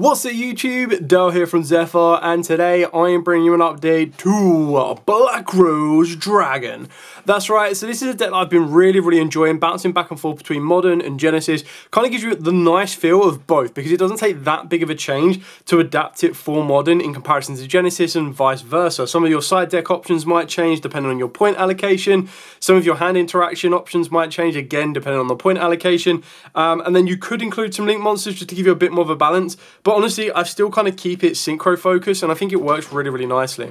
What's up YouTube, Dale here from Zephyr, and today I am bringing you an update to Black Rose Dragon. That's right, so this is a deck that I've been really enjoying, bouncing back and forth between Modern and Genesis. Kind of gives you the nice feel of both, because it doesn't take that big of a change to adapt it for Modern in comparison to Genesis and vice versa. Some of your side deck options might change depending on your point allocation. Some of your hand interaction options might change again depending on the point allocation. And then you could include some link monsters just to give you a bit more of a balance. But honestly, I still kind of keep it synchro focused, and I think it works really nicely.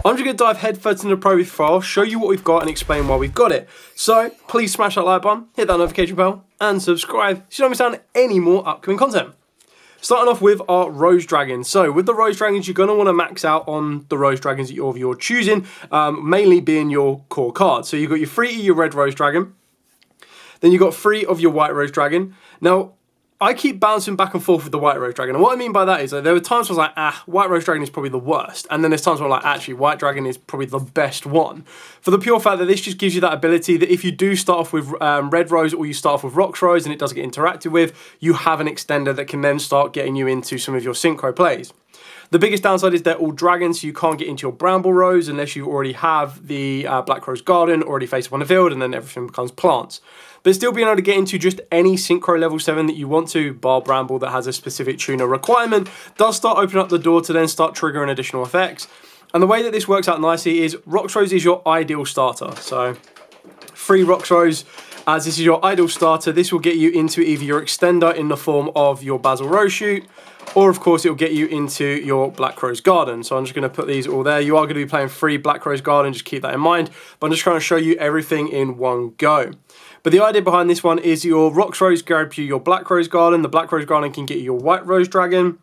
I'm just going to dive headfirst into the Pro file, show you what we've got, and explain why we've got it. So please smash that like button, hit that notification bell, and subscribe so you don't miss out on any more upcoming content. Starting off with our Rose Dragons. So with the Rose Dragons, you're going to want to max out on the Rose Dragons of your choosing, mainly being your core cards. So you've got your 3 of your Red Rose Dragon, then you've got 3 of your White Rose Dragon. Now, I keep bouncing back and forth with the White Rose Dragon, and what I mean by that is that there were times where I was like, White Rose Dragon is probably the worst, and then there's times where I'm like, actually, White Dragon is probably the best one. For the pure fact that this just gives you that ability that if you do start off with Red Rose or you start off with Rocks Rose and it does get interacted with, you have an extender that can then start getting you into some of your Synchro plays. The biggest downside is they're all dragons, so you can't get into your Bramble Rose unless you already have the Black Rose Garden already face up on the field, and then everything becomes plants. But still being able to get into just any Synchro level 7 that you want to, bar Bramble that has a specific tuner requirement, does start opening up the door to then start triggering additional effects. And the way that this works out nicely is Rocks Rose is your ideal starter. So 3 Rocks Rose, as this is your ideal starter, this will get you into either your extender in the form of your Basil Rose Shoot, or of course it will get you into your Black Rose Garden. So I'm just going to put these all there. You are going to be playing 3 Black Rose Garden, just keep that in mind. But I'm just trying to show you everything in one go. But the idea behind this one is your Rocks Rose grabs you your Black Rose Garden. The Black Rose Garden can get you your White Rose Dragon.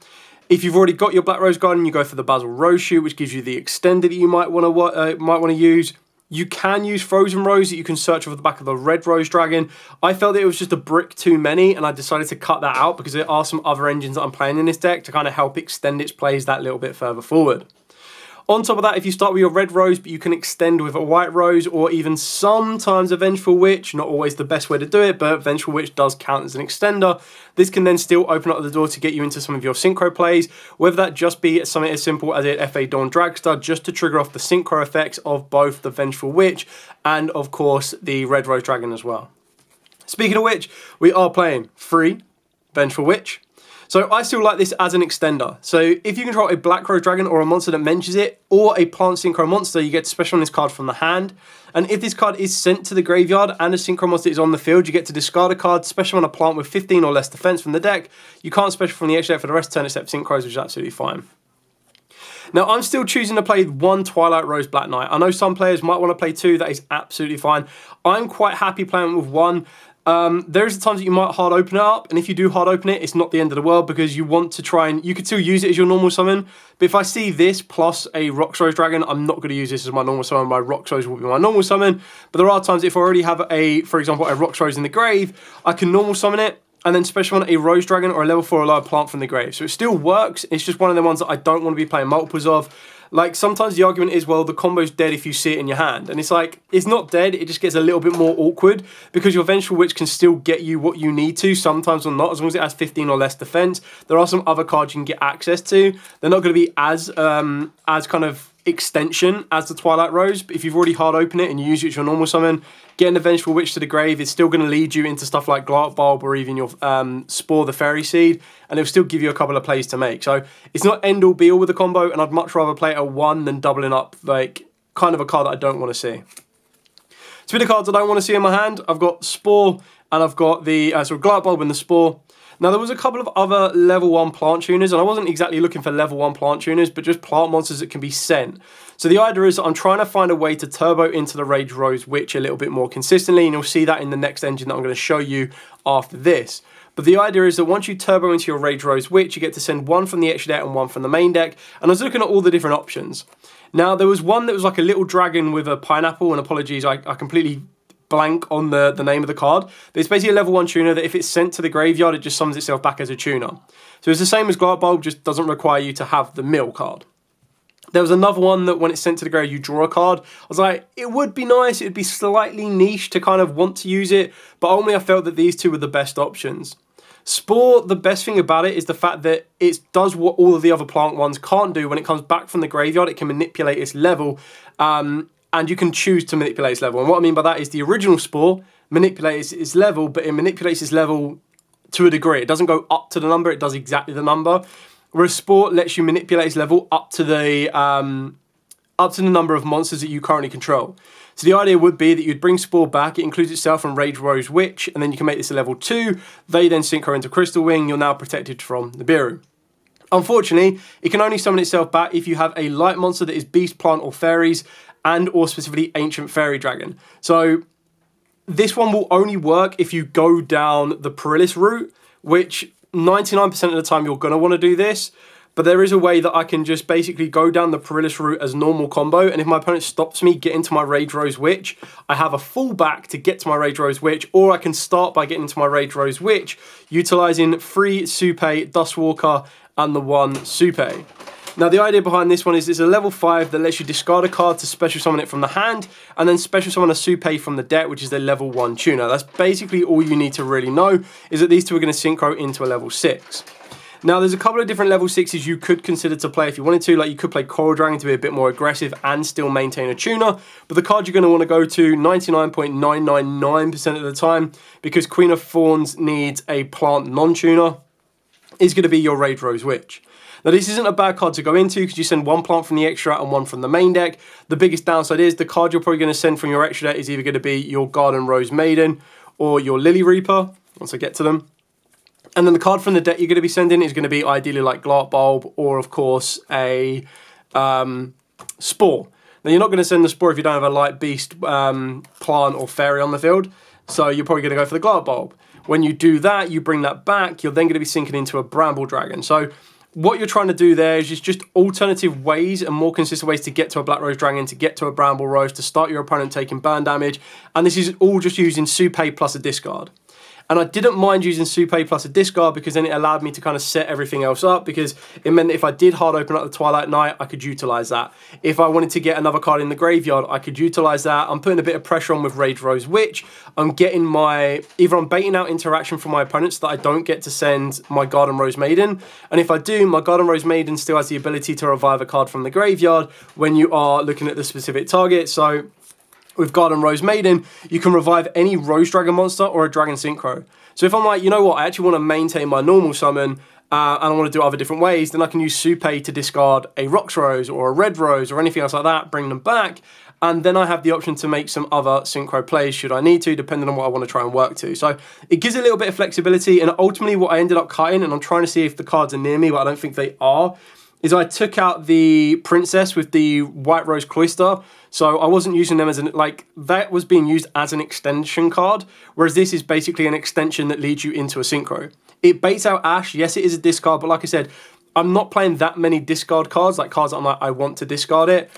If you've already got your Black Rose Garden, you go for the Basil Rose Shoot, which gives you the extender that you might want to use. You can use Frozen Rose that you can search off the back of the Red Rose Dragon. I felt that it was just a brick too many, and I decided to cut that out because there are some other engines that I'm playing in this deck to kind of help extend its plays that little bit further forward. On top of that, if you start with your Red Rose, but you can extend with a White Rose, or even sometimes a Vengeful Witch, not always the best way to do it, but Vengeful Witch does count as an extender. This can then still open up the door to get you into some of your Synchro plays, whether that just be something as simple as a FA Dawn Dragster, just to trigger off the Synchro effects of both the Vengeful Witch and, of course, the Red Rose Dragon as well. Speaking of which, we are playing 3 Vengeful Witch. So I still like this as an extender. So if you control a Black Rose Dragon or a monster that mentions it, or a plant Synchro monster, you get to special on this card from the hand. And if this card is sent to the graveyard and a Synchro monster is on the field, you get to discard a card, special on a plant with 15 or less defense from the deck. You can't special from the extra deck for the rest of the turn except Synchros, which is absolutely fine. Now, I'm still choosing to play 1 Twilight Rose Black Knight. I know some players might want to play 2, that is absolutely fine. I'm quite happy playing with 1. There is times that you might hard open it up, and if you do hard open it, it's not the end of the world because you want to try and, you could still use it as your normal summon, but if I see this plus a Rocks Rose Dragon, I'm not going to use this as my normal summon. My Rocks Rose will be my normal summon, but there are times if I already have for example, a Rocks Rose in the grave, I can normal summon it, and then special on a Rose Dragon or a level 4 or lower plant from the grave. So it still works, it's just one of the ones that I don't want to be playing multiples of. Like, sometimes the argument is, well, the combo's dead if you see it in your hand. And it's like, it's not dead, it just gets a little bit more awkward because your Vengeful Witch can still get you what you need to, sometimes or not, as long as it has 15 or less defense. There are some other cards you can get access to. They're not going to be as kind of extension as the Twilight Rose, but if you've already hard opened it and you use it as your normal summon, getting the Vengeful Witch to the grave is still going to lead you into stuff like Glart Bulb or even your Spore the Fairy Seed, and it'll still give you a couple of plays to make. So it's not end all be all with the combo, and I'd much rather play a 1 than doubling up like kind of a card that I don't want to see. So with the cards I don't want to see in my hand, I've got Spore and I've got the Glart Bulb and the Spore. Now, there was a couple of other level 1 plant tuners, and I wasn't exactly looking for level 1 plant tuners, but just plant monsters that can be sent. So the idea is that I'm trying to find a way to turbo into the Rage Rose Witch a little bit more consistently, and you'll see that in the next engine that I'm going to show you after this. But the idea is that once you turbo into your Rage Rose Witch, you get to send 1 from the extra deck and 1 from the main deck, and I was looking at all the different options. Now, there was one that was like a little dragon with a pineapple, and apologies, I completely blank on the name of the card, but it's basically a level 1 tuner that if it's sent to the graveyard, it just summons itself back as a tuner. So it's the same as Glart Bulb, just doesn't require you to have the mill card. There was another one that when it's sent to the grave, you draw a card. I was like, it would be nice, it would be slightly niche to kind of want to use it, but only I felt that these two were the best options. Spore, the best thing about it is the fact that it does what all of the other plant ones can't do. When it comes back from the graveyard, it can manipulate its level, and you can choose to manipulate its level. And what I mean by that is the original Spore manipulates its level, but it manipulates its level to a degree. It doesn't go up to the number, it does exactly the number. Whereas Spore lets you manipulate its level up to the number of monsters that you currently control. So the idea would be that you'd bring Spore back, it includes itself and Rage Rose Witch, and then you can make this a level 2. They then synchro into Crystal Wing, you're now protected from Nibiru. Unfortunately, it can only summon itself back if you have a light monster that is Beast, Plant, or Fairies, and or specifically Ancient Fairy Dragon. So this one will only work if you go down the Perilis route, which 99% of the time you're going to want to do this. But there is a way that I can just basically go down the Perilis route as normal combo, and if my opponent stops me getting to my Rage Rose Witch, I have a fallback to get to my Rage Rose Witch, or I can start by getting to my Rage Rose Witch, utilising 3 Supe, Dustwalker, and the 1 Supe. Now the idea behind this one is it's a level 5 that lets you discard a card to special summon it from the hand, and then special summon a Supe from the deck, which is the level 1 tuner. That's basically all you need to really know, is that these two are going to synchro into a level 6. Now, there's a couple of different level 6s you could consider to play if you wanted to. Like, you could play Coral Dragon to be a bit more aggressive and still maintain a tuner. But the card you're going to want to go to 99.999% of the time, because Queen of Thorns needs a plant non-tuner, is going to be your Rage Rose Witch. Now, this isn't a bad card to go into because you send 1 plant from the extra and 1 from the main deck. The biggest downside is the card you're probably going to send from your extra deck is either going to be your Garden Rose Maiden or your Lily Reaper, once I get to them. And then the card from the deck you're going to be sending is going to be ideally like Glart Bulb or, of course, a Spore. Now, you're not going to send the Spore if you don't have a Light Beast, Plant, or Fairy on the field. So you're probably going to go for the Glart Bulb. When you do that, you bring that back, you're then going to be sinking into a Bramble Dragon. So what you're trying to do there is just alternative ways and more consistent ways to get to a Black Rose Dragon, to get to a Bramble Rose, to start your opponent taking burn damage. And this is all just using Supe plus a discard. And I didn't mind using Supe plus a discard because then it allowed me to kind of set everything else up, because it meant that if I did hard open up the Twilight Knight, I could utilize that. If I wanted to get another card in the graveyard, I could utilize that. I'm putting a bit of pressure on with Rage Rose Witch. I'm getting either I'm baiting out interaction from my opponents so that I don't get to send my Garden Rose Maiden. And if I do, my Garden Rose Maiden still has the ability to revive a card from the graveyard when you are looking at the specific target. So with Garden Rose Maiden, you can revive any Rose Dragon monster or a Dragon Synchro. So if I'm like, you know what, I actually want to maintain my normal summon, and I want to do it other different ways, then I can use Supe to discard a Rox Rose or a Red Rose or anything else like that, bring them back, and then I have the option to make some other Synchro plays should I need to, depending on what I want to try and work to. So it gives a little bit of flexibility, and ultimately what I ended up cutting, and I'm trying to see if the cards are near me, but I don't think they are, is I took out the Princess with the White Rose Cloister. So I wasn't using them as that was being used as an extension card, whereas this is basically an extension that leads you into a Synchro. It baits out Ash. Yes, it is a discard, but like I said, I'm not playing that many discard cards, like cards that I'm like, I want to discard it.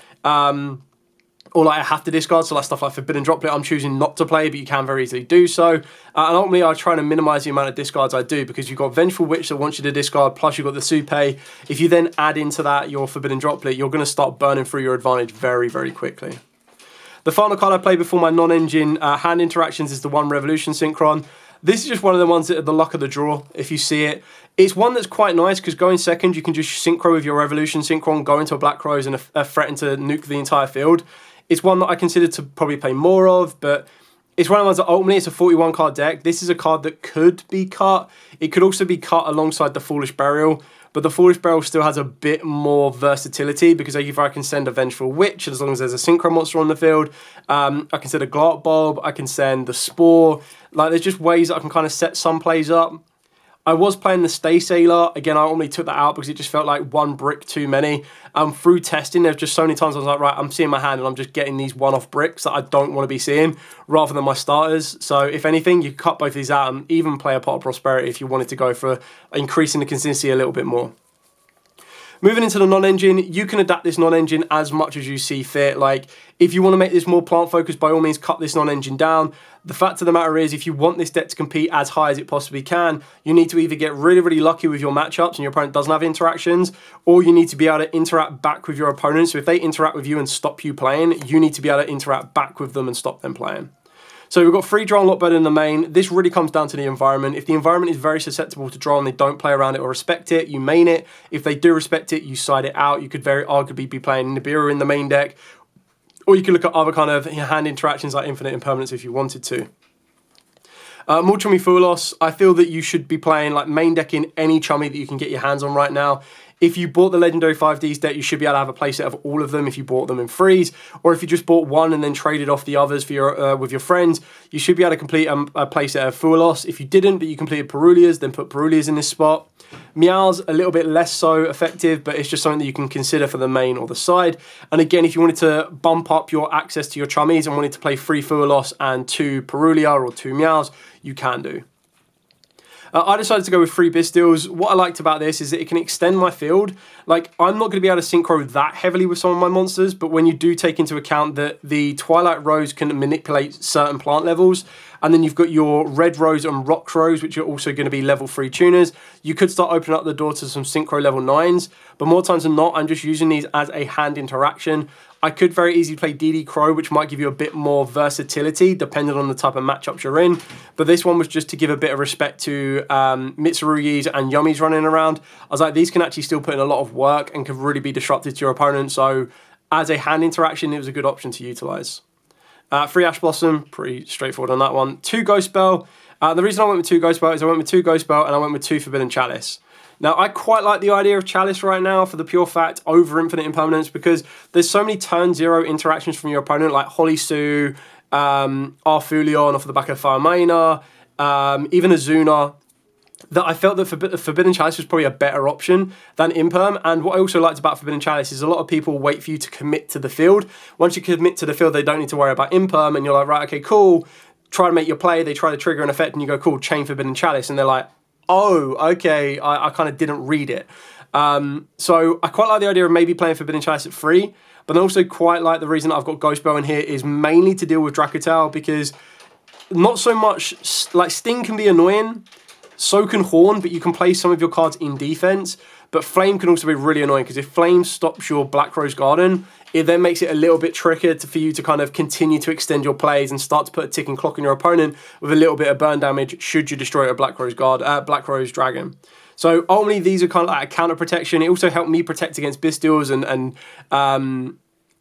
Or like I have to discard, so like stuff like Forbidden Droplet I'm choosing not to play, but you can very easily do so. And ultimately I try to minimise the amount of discards I do, because you've got Vengeful Witch that wants you to discard, plus you've got the Supe. If you then add into that your Forbidden Droplet, you're going to start burning through your advantage very, very quickly. The final card I play before my non-engine hand interactions is the 1 Revolution Synchron. This is just one of the ones that are the luck of the draw, if you see it. It's one that's quite nice, because going second, you can just Synchro with your Revolution Synchron, go into a Black Rose and threaten to nuke the entire field. It's one that I consider to probably play more of, but it's one of the ones that ultimately it's a 41 card deck. This is a card that could be cut. It could also be cut alongside the Foolish Burial, but the Foolish Burial still has a bit more versatility, because either I can send a Vengeful Witch as long as there's a Synchro monster on the field. I can send a Glart Bulb. I can send the Spore. Like, there's just ways that I can kind of set some plays up. I was playing the Stay Sailor. Again, I only took that out because it just felt like 1 brick too many. Through testing, there's just so many times I was like, right, I'm seeing my hand and I'm just getting these one-off bricks that I don't want to be seeing, rather than my starters. So if anything, you cut both of these out and even play a Pot of Prosperity if you wanted to go for increasing the consistency a little bit more. Moving into the non-engine, you can adapt this non-engine as much as you see fit. Like, if you want to make this more plant-focused, by all means, cut this non-engine down. The fact of the matter is, if you want this deck to compete as high as it possibly can, you need to either get really, really lucky with your matchups and your opponent doesn't have interactions, or you need to be able to interact back with your opponent. So if they interact with you and stop you playing, you need to be able to interact back with them and stop them playing. So we've got free draw a lot better than the main. This really comes down to the environment. If the environment is very susceptible to draw and they don't play around it or respect it, you main it. If they do respect it, you side it out. You could very arguably be playing Nibiru in the main deck, or you could look at other kind of hand interactions like Infinite Impermanence if you wanted to. More Chummy Foolos, I feel that you should be playing like main decking any Chummy that you can get your hands on right now. If you bought the Legendary 5Ds deck, you should be able to have a playset of all of them if you bought them in freeze, or if you just bought one and then traded off the others for your with your friends, you should be able to complete a playset of Foolos. If you didn't, but you completed Perulias, then put Perulias in this spot. Meow's a little bit less so effective, but it's just something that you can consider for the main or the side. And again, if you wanted to bump up your access to your Chummies and wanted to play 3 Foolos and 2 Perulia or 2 Meows, you can do. I decided to go with 3 Bystials. What I liked about this is that it can extend my field. Like, I'm not going to be able to synchro that heavily with some of my monsters, but when you do take into account that the Twilight Rose can manipulate certain plant levels, and then you've got your Red Rose and Rock Rose, which are also going to be level 3 tuners, you could start opening up the door to some synchro level 9s, but more times than not, I'm just using these as a hand interaction. I could very easily play DD Crow, which might give you a bit more versatility depending on the type of matchups you're in. But this one was just to give a bit of respect to Mitsurugis and Yummies running around. I was like, these can actually still put in a lot of work and can really be disruptive to your opponent. So as a hand interaction, it was a good option to utilize. 3 Ash Blossom, pretty straightforward on that one. 2 Ghost Bell. The reason I went with 2 Ghost Bell is I went with 2 Ghost Bell and I went with 2 Forbidden Chalice. Now, I quite like the idea of Chalice right now for the pure fact over Infinite Impermanence, because there's so many turn 0 interactions from your opponent, like Holly Sue, Arfulion off the back of Firemina, even Azuna, that I felt that Forbidden Chalice was probably a better option than Imperm. And what I also liked about Forbidden Chalice is a lot of people wait for you to commit to the field. Once you commit to the field, they don't need to worry about Imperm, and you're like, right, okay, cool, try to make your play, they try to trigger an effect, and you go, cool, chain Forbidden Chalice, and they're like, oh, okay, I kind of didn't read it. So I quite like the idea of maybe playing Forbidden Chalice at 3, but I also quite like the reason that I've got Ghost Bell in here is mainly to deal with Dracotel, because not so much, like Sting can be annoying, so can Horn, but you can play some of your cards in defense. But Flame can also be really annoying, because if Flame stops your Black Rose Garden, it then makes it a little bit trickier for you to kind of continue to extend your plays and start to put a ticking clock on your opponent with a little bit of burn damage should you destroy a Black Rose Dragon. So ultimately, these are kind of like a counter protection. It also helped me protect against Bystials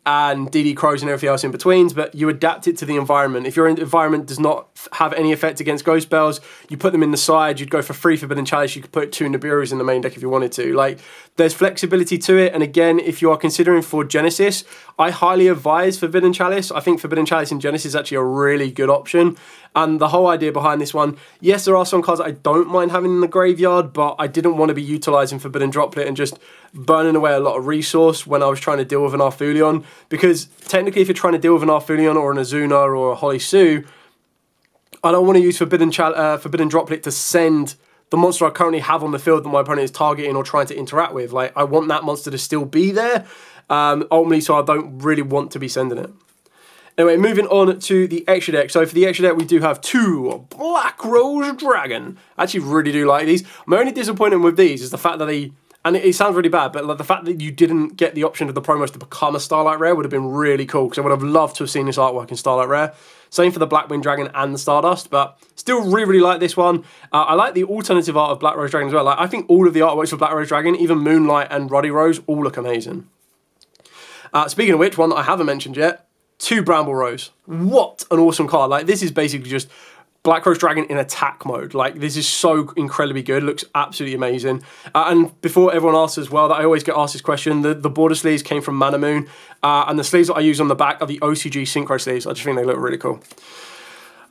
and DD Crows and everything else in betweens, but you adapt it to the environment. If your environment does not have any effect against Ghost Bells, you put them in the side, you'd go for 3 Forbidden Chalice, you could put 2 Nibirus in the main deck if you wanted to. Like, there's flexibility to it, and again, if you are considering for Genesis, I highly advise Forbidden Chalice. I think Forbidden Chalice in Genesis is actually a really good option. And the whole idea behind this one, yes, there are some cards that I don't mind having in the graveyard, but I didn't want to be utilizing Forbidden Droplet and just burning away a lot of resource when I was trying to deal with an Arfulion. Because technically, if you're trying to deal with an Arfulion or an Azuna or a Holly Sue, I don't want to use Forbidden Droplet to send the monster I currently have on the field that my opponent is targeting or trying to interact with. Like, I want that monster to still be there, ultimately, so I don't really want to be sending it. Anyway, moving on to the extra deck. So for the extra deck, we do have 2 Black Rose Dragon. I actually really do like these. My only disappointment with these is the fact that and it sounds really bad, but like the fact that you didn't get the option of the promos to become a Starlight Rare would have been really cool, because I would have loved to have seen this artwork in Starlight Rare. Same for the Blackwing Dragon and the Stardust, but still really, really like this one. I like the alternative art of Black Rose Dragon as well. Like, I think all of the artworks of Black Rose Dragon, even Moonlight and Ruddy Rose, all look amazing. Speaking of which, one that I haven't mentioned yet, 2 Bramble Rose. What an awesome card. Like, this is basically just Black Rose Dragon in attack mode. Like, this is so incredibly good. Looks absolutely amazing. And before everyone asks as well, that I always get asked this question, the border sleeves came from Mana Moon, and the sleeves that I use on the back are the OCG Synchro sleeves. I just think they look really cool.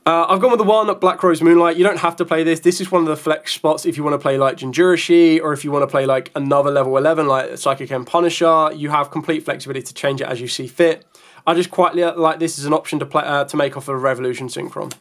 I've gone with the one, Black Rose Moonlight. You don't have to play this. This is one of the flex spots if you want to play like Jinjurishi, or if you want to play like another level 11 like Psychic M Punisher. You have complete flexibility to change it as you see fit. I just quite like this as an option to play to make off of a Revolution Synchron.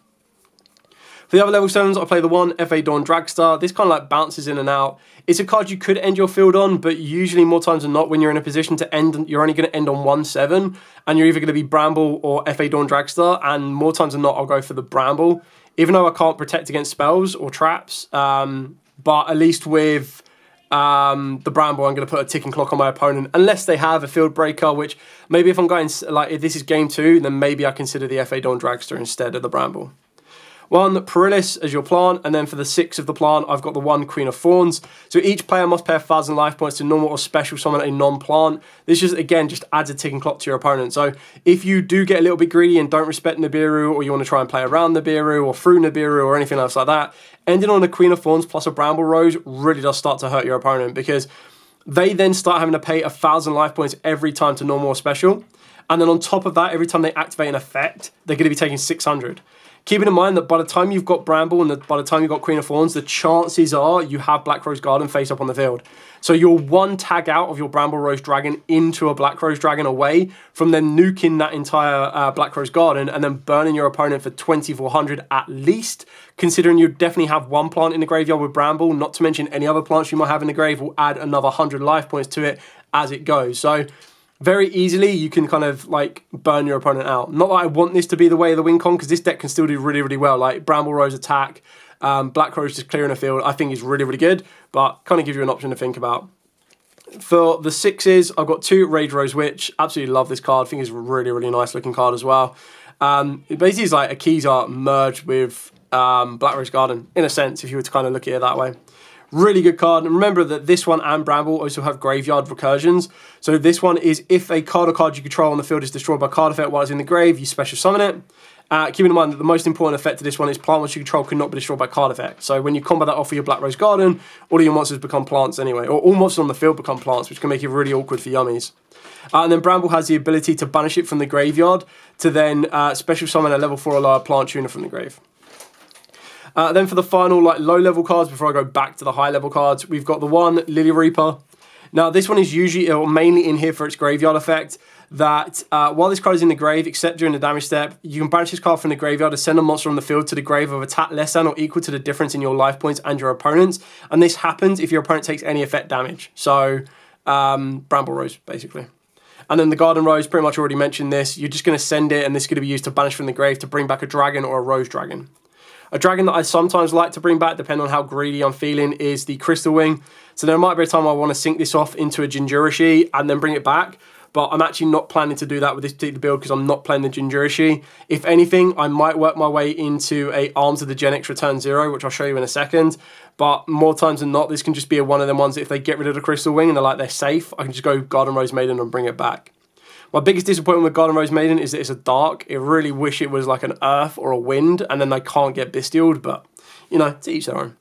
For the other level 7s, I play the one, FA Dawn Dragstar. This kind of like bounces in and out. It's a card you could end your field on, but usually more times than not, when you're in a position to end, you're only going to end on 1/7, and you're either going to be Bramble or FA Dawn Dragstar, and more times than not, I'll go for the Bramble, even though I can't protect against spells or traps, but at least with the Bramble, I'm going to put a ticking clock on my opponent, unless they have a field breaker, which maybe if I'm going, like if this is game 2, then maybe I consider the FA Dawn Dragster instead of the Bramble. 1 Perillis as your plant, and then for the 6 of the plant, I've got the 1 Queen of Thorns. So each player must pay 1,000 life points to normal or special summon a non-plant. This just, again, just adds a ticking clock to your opponent. So if you do get a little bit greedy and don't respect Nibiru, or you want to try and play around Nibiru, or through Nibiru, or anything else like that, ending on a Queen of Thorns plus a Bramble Rose really does start to hurt your opponent, because they then start having to pay 1,000 life points every time to normal or special. And then on top of that, every time they activate an effect, they're going to be taking 600. Keeping in mind that by the time you've got Bramble and by the time you've got Queen of Thorns, the chances are you have Black Rose Garden face up on the field. So you're 1 tag out of your Bramble Rose Dragon into a Black Rose Dragon away from then nuking that entire Black Rose Garden and then burning your opponent for 2,400 at least, considering you definitely have 1 plant in the graveyard with Bramble, not to mention any other plants you might have in the grave will add another 100 life points to it as it goes. So very easily, you can kind of like burn your opponent out. Not that I want this to be the way of the win con, because this deck can still do really, really well. Like Bramble Rose attack, Black Rose just clearing the field, I think is really, really good, but kind of give you an option to think about. For the 6s, I've got 2 Rage Rose Witch. Absolutely love this card. I think it's a really, really nice looking card as well. It basically is like a Keys Art merged with Black Rose Garden, in a sense, if you were to kind of look at it that way. Really good card. And remember that this one and Bramble also have graveyard recursions. So this one is if a card or card you control on the field is destroyed by card effect while it's in the grave, you special summon it. Keeping in mind that the most important effect of this one is plant monsters you control cannot be destroyed by card effect. So when you combat that off with your Black Rose Garden, all of your monsters become plants anyway. Or all monsters on the field become plants, which can make it really awkward for yummies. And then Bramble has the ability to banish it from the graveyard to then special summon a level 4 or lower plant tuner from the grave. Then for the final like low-level cards, before I go back to the high-level cards, we've got the 1 Lily Reaper. Now this one is usually or mainly in here for its graveyard effect, that while this card is in the grave, except during the damage step, you can banish this card from the graveyard to send a monster on the field to the grave of attack less than or equal to the difference in your life points and your opponent's. And this happens if your opponent takes any effect damage. So Bramble Rose, basically. And then the Garden Rose, pretty much already mentioned this. You're just going to send it, and this is going to be used to banish from the grave to bring back a dragon or a Rose Dragon. A dragon that I sometimes like to bring back, depending on how greedy I'm feeling, is the Crystal Wing. So there might be a time I want to sink this off into a Jinjurishi and then bring it back. But I'm actually not planning to do that with this particular build because I'm not playing the Jinjurishi. If anything, I might work my way into a Arms of the Gen X Return 0, which I'll show you in a second. But more times than not, this can just be one of them ones that if they get rid of the Crystal Wing and they're safe, I can just go Garden Rose Maiden and bring it back. My biggest disappointment with Garden Rose Maiden is that it's a dark. I really wish it was like an earth or a wind, and then they can't get bestialed, but, you know, to each their own.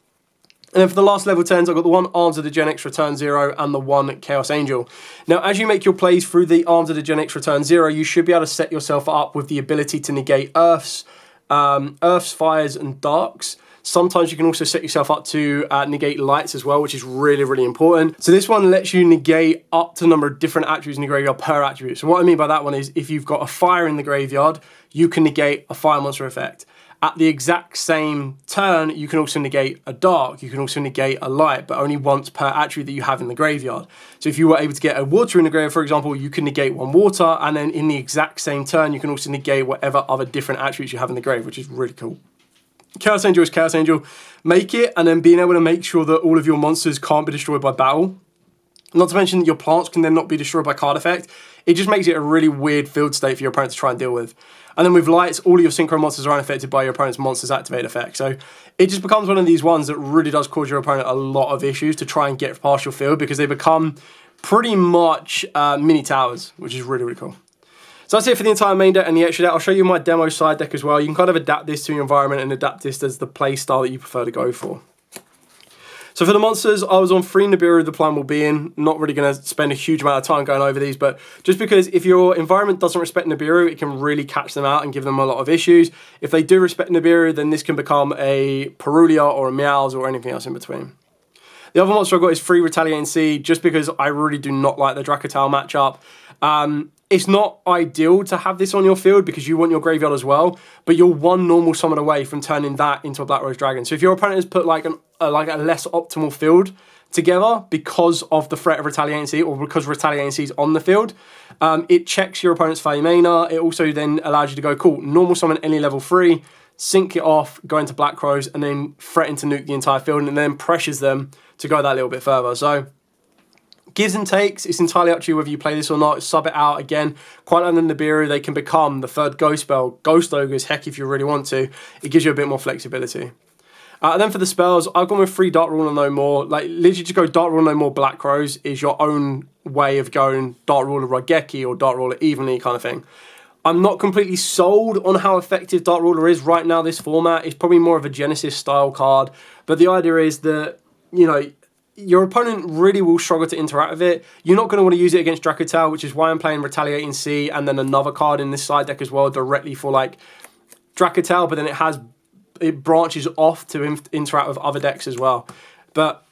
And then for the last level 10s, I've got the 1 Arms of the Gen X Return 0 and the 1 Chaos Angel. Now, as you make your plays through the Arms of the Gen X Return 0, you should be able to set yourself up with the ability to negate Earths, Fires, and Darks. Sometimes you can also set yourself up to negate lights as well, which is really, really important. So this one lets you negate up to a number of different attributes in the graveyard per attribute. So what I mean by that one is if you've got a fire in the graveyard, you can negate a fire monster effect. At the exact same turn, you can also negate a dark, you can also negate a light, but only once per attribute that you have in the graveyard. So if you were able to get a water in the graveyard, for example, you can negate 1 water, and then in the exact same turn, you can also negate whatever other different attributes you have in the grave, which is really cool. Chaos Angel is Chaos Angel. Make it, and then being able to make sure that all of your monsters can't be destroyed by battle. Not to mention that your plants can then not be destroyed by card effect. It just makes it a really weird field state for your opponent to try and deal with. And then with lights, all of your Synchro monsters are unaffected by your opponent's monster's activate effect. So it just becomes one of these ones that really does cause your opponent a lot of issues to try and get past your field, because they become pretty much mini towers, which is really, really cool. So that's it for the entire main deck and the extra deck. I'll show you my demo side deck as well. You can kind of adapt this to your environment and adapt this as the play style that you prefer to go for. So for the monsters, I was on 3 Nibiru the plan will be in. Not really going to spend a huge amount of time going over these, but just because if your environment doesn't respect Nibiru, it can really catch them out and give them a lot of issues. If they do respect Nibiru, then this can become a Perulia or a Meows or anything else in between. The other monster I've got is 3 Retaliating Seed, just because I really do not like the Dracotal matchup. It's not ideal to have this on your field because you want your graveyard as well, but you're 1 normal summon away from turning that into a Black Rose Dragon. So if your opponent has put like a less optimal field together because of the threat of Retaliating Seed or because Retaliating Seed is on the field, it checks your opponent's value mana. It also then allows you to go, cool, normal summon any level 3, sync it off, go into Black Crows, and then threaten to nuke the entire field, and then pressures them to go that little bit further. So gives and takes. It's entirely up to you whether you play this or not. Sub it out again. Quite like the Nibiru, they can become the third Ghost spell. Ghost Ogres, heck, if you really want to. It gives you a bit more flexibility. And then for the spells, I've gone with 3 Dark Rule and No More. Like, literally just go Dark Rule, No More, Black Crows is your own way of going Dark Rule of Raigeki or Dark Ruler evenly kind of thing. I'm not completely sold on how effective Dark Ruler is right now, this format. It's probably more of a Genesis style card. But the idea is that, you know, your opponent really will struggle to interact with it. You're not going to want to use it against Dracotel, which is why I'm playing Retaliating Sea and then another card in this side deck as well directly for like Dracotel, but then it branches off to interact with other decks as well. But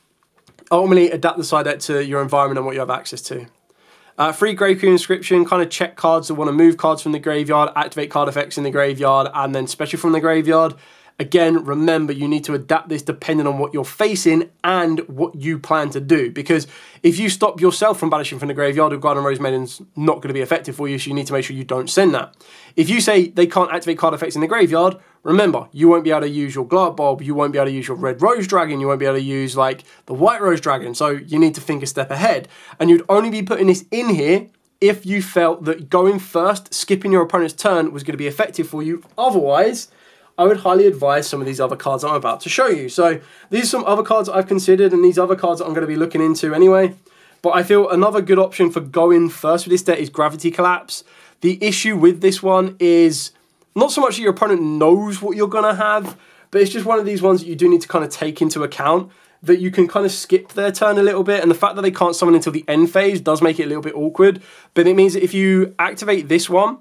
ultimately, adapt the side deck to your environment and what you have access to. 3 Grave Queen Inscription, kind of check cards that want to move cards from the graveyard, activate card effects in the graveyard, and then special from the graveyard. Again, remember, you need to adapt this depending on what you're facing and what you plan to do. Because if you stop yourself from banishing from the graveyard, Garden Rose Maiden's not going to be effective for you, so you need to make sure you don't send that. If you say they can't activate card effects in the graveyard, remember, you won't be able to use your Glart Bulb, you won't be able to use your Red Rose Dragon, you won't be able to use like the White Rose Dragon, so you need to think a step ahead. And you'd only be putting this in here if you felt that going first, skipping your opponent's turn was going to be effective for you. Otherwise, I would highly advise some of these other cards that I'm about to show you. So these are some other cards I've considered and these other cards that I'm going to be looking into anyway. But I feel another good option for going first with this deck is Gravity Collapse. The issue with this one is not so much that your opponent knows what you're going to have, but it's just one of these ones that you do need to kind of take into account, that you can kind of skip their turn a little bit. And the fact that they can't summon until the end phase does make it a little bit awkward. But it means that if you activate this one,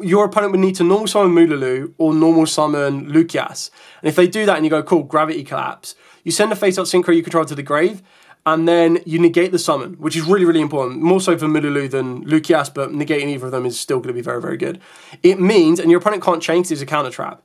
your opponent would need to normal summon Mululu or normal summon Lucias. And if they do that and you go, cool, Gravity Collapse, you send a face-up Synchro you control to the grave, and then you negate the summon, which is really, really important. More so for Mululu than Lucias, but negating either of them is still going to be very, very good. It means, and your opponent can't change, there's a counter trap.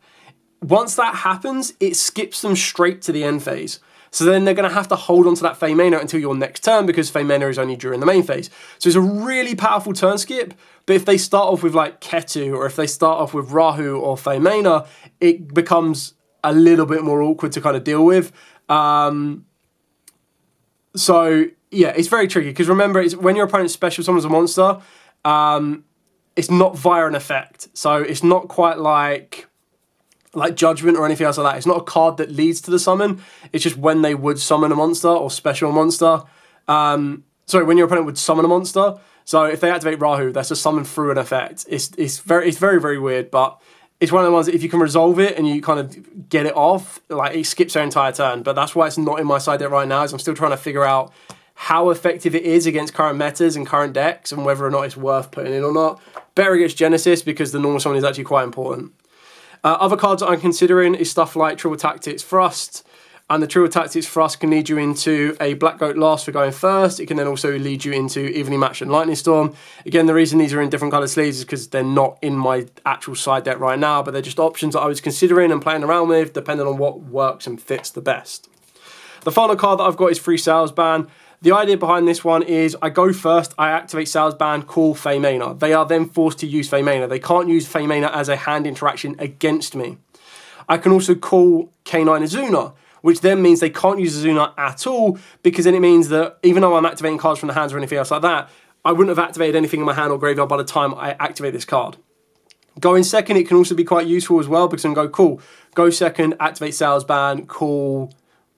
Once that happens, it skips them straight to the end phase. So then they're going to have to hold on to that Feymena until your next turn because Feymena is only during the main phase. So it's a really powerful turn skip, but if they start off with like Ketu or if they start off with Rahu or Feymena, it becomes a little bit more awkward to kind of deal with. So yeah, it's very tricky because remember, it's when your opponent special summons a monster, it's not via an effect. So it's not quite like Judgment or anything else like that. It's not a card that leads to the summon. It's just when they would summon a monster or special a monster. Sorry, when your opponent would summon a monster. So if they activate Rahu, that's a summon through an effect. It's very, very weird, but it's one of the ones that if you can resolve it and you kind of get it off, like it skips their entire turn. But that's why it's not in my side deck right now, is I'm still trying to figure out how effective it is against current metas and current decks and whether or not it's worth putting in or not. Better against Genesis because the normal summon is actually quite important. Other cards that I'm considering is stuff like Triple Tactics Thrust, and the Triple Tactics Thrust can lead you into a Black Goat Last for going first. It can then also lead you into Evenly Matched and Lightning Storm. Again, the reason these are in different coloured sleeves is because they're not in my actual side deck right now, but they're just options that I was considering and playing around with depending on what works and fits the best. The final card that I've got is Free Sales Ban. The idea behind this one is I go first, I activate Sales Ban, call Feymena. They are then forced to use Feymena. They can't use Feymena as a hand interaction against me. I can also call K9 Azuna, which then means they can't use Azuna at all, because then it means that even though I'm activating cards from the hands or anything else like that, I wouldn't have activated anything in my hand or graveyard by the time I activate this card. Going second, it can also be quite useful as well, because I can go, cool, go second, activate Sales Ban, call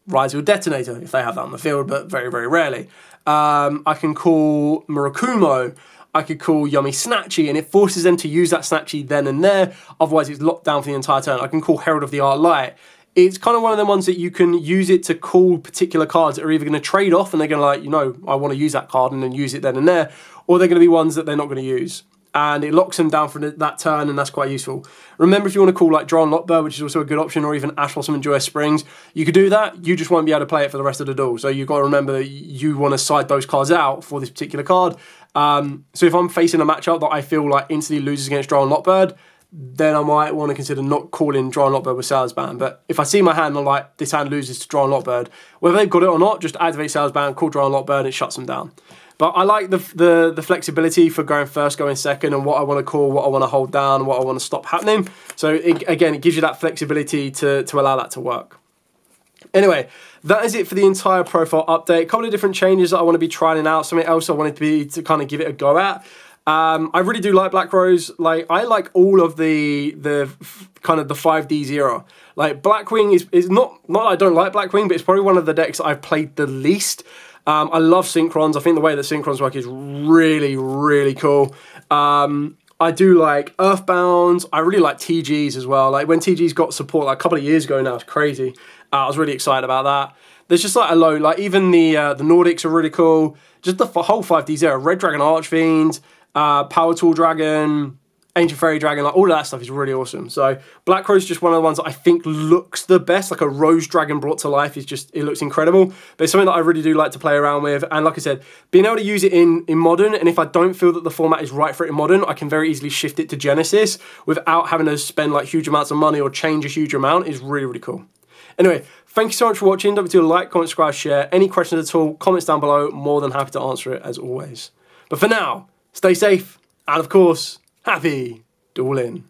Rise Detonator, if they have that on the field, but very, very rarely. I can call Murakumo, I could call Yummy Snatchy, and it forces them to use that Snatchy then and there, otherwise it's locked down for the entire turn. I can call Herald of the Art Light. It's kind of one of them ones that you can use it to call particular cards that are either going to trade off and they're going to like, you know, I want to use that card and then use it then and there, or they're going to be ones that they're not going to use. And it locks them down for that turn, and that's quite useful. Remember, if you want to call like Drawn Lockbird, which is also a good option, or even Ash Blossom and Joyous Springs, you could do that. You just won't be able to play it for the rest of the duel. So you've got to remember that you want to side those cards out for this particular card. So if I'm facing a matchup that I feel like instantly loses against Drawn Lockbird, then I might want to consider not calling Draw Unlock Bird with Salesman. But if I see my hand and I'm like, this hand loses to Draw Unlock Bird, whether they've got it or not, just activate Salesman, call Draw Unlock Bird, and it shuts them down. But I like the flexibility for going first, going second, and what I want to call, what I want to hold down, what I want to stop happening. So again, it gives you that flexibility to allow that to work. Anyway, that is it for the entire profile update. A couple of different changes that I want to be trying out. Something else I wanted to kind of give it a go at. I really do like Black Rose. Like, I like all of the kind of the 5D era. Like, Blackwing is not that I don't like Blackwing, but it's probably one of the decks that I've played the least. I love Synchrons. I think the way that Synchrons work is really, really cool. I do like Earthbounds. I really like TGs as well. Like, when TGs got support like a couple of years ago now, it's crazy. I was really excited about that. There's just like a load, like even the Nordics are really cool. Just the whole 5Ds there. Red Dragon Archfiend, Power Tool Dragon, Ancient Fairy Dragon, like all of that stuff is really awesome. So Black Rose is just one of the ones that I think looks the best. Like a Rose Dragon brought to life is just, it looks incredible. But it's something that I really do like to play around with. And like I said, being able to use it in Modern, and if I don't feel that the format is right for it in Modern, I can very easily shift it to Genesis without having to spend like huge amounts of money or change a huge amount is really, really cool. Anyway, thank you so much for watching. Don't forget to like, comment, subscribe, share. Any questions at all, comments down below. More than happy to answer it as always. But for now, stay safe. And of course, happy dueling.